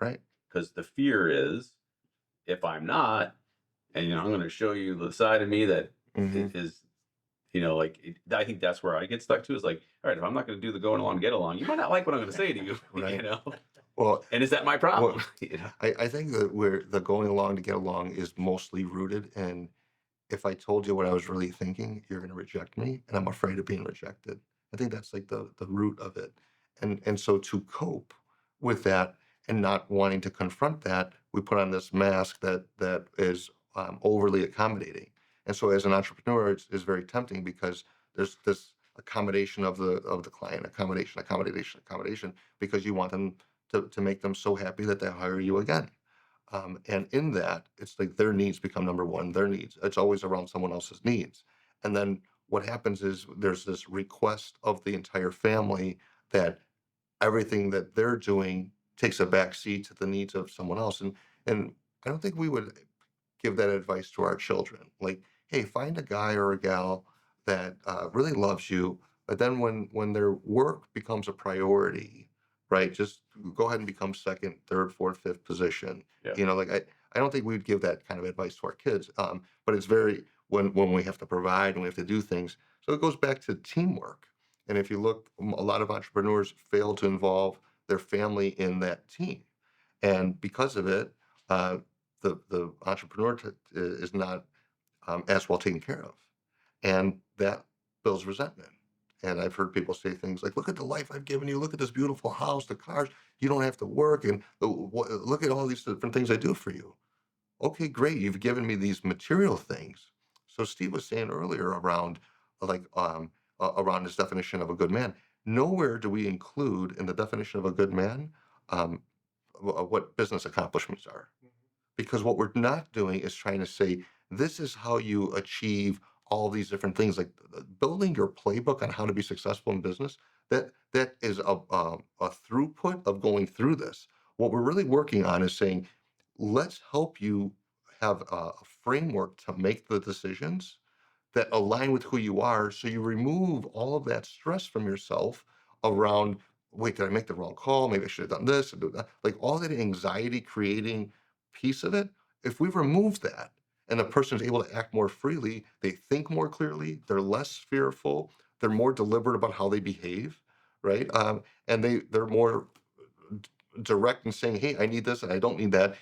right. Because the fear is, if I'm not, and I'm going to show you the side of me that Hmm. is, I think that's where I get stuck to is like, all right, if I'm not going to do the going along, get along, you might not like what I'm going to say to you, Right. Well, and is that my problem? well, I think that where the going along to get along is mostly rooted in, if I told you what I was really thinking, you're going to reject me, and I'm afraid of being rejected. I think that's like the root of it. And so to cope with that and not wanting to confront that, we put on this mask that is overly accommodating. And so as an entrepreneur, it's very tempting because there's this accommodation of the client, accommodation, because you want them to make them so happy that they hire you again. And in that, it's like their needs become number one, their needs. It's always around someone else's needs. And then what happens is there's this request of the entire family that everything that they're doing takes a back seat to the needs of someone else. And I don't think we would give that advice to our children. Like, hey, find a guy or a gal that really loves you, but then when their work becomes a priority, right? Just go ahead and become second, third, fourth, fifth position. Yeah. Like I don't think we'd give that kind of advice to our kids. But it's very when we have to provide and we have to do things. So it goes back to teamwork. And if you look, a lot of entrepreneurs fail to involve their family in that team, and because of it, uh, the entrepreneur is not as well taken care of, and that builds resentment. And I've heard people say things like, "Look at the life I've given you. Look at this beautiful house, the cars. You don't have to work, and look at all these different things I do for you." Okay, great. You've given me these material things. So Steve was saying earlier around like around this definition of a good man. Nowhere do we include in the definition of a good man um, what business accomplishments are, because what we're not doing is trying to say this is how you achieve all these different things, like building your playbook on how to be successful in business. That is a throughput of going through this. What we're really working on is saying, let's help you have a framework to make the decisions that align with who you are, so you remove all of that stress from yourself around, wait, did I make the wrong call? Maybe I should have done this and do that. Like all that anxiety creating piece of it, if we remove that and the person is able to act more freely, they think more clearly, they're less fearful, they're more deliberate about how they behave, right? And they're more direct in saying, hey, I need this and I don't need that.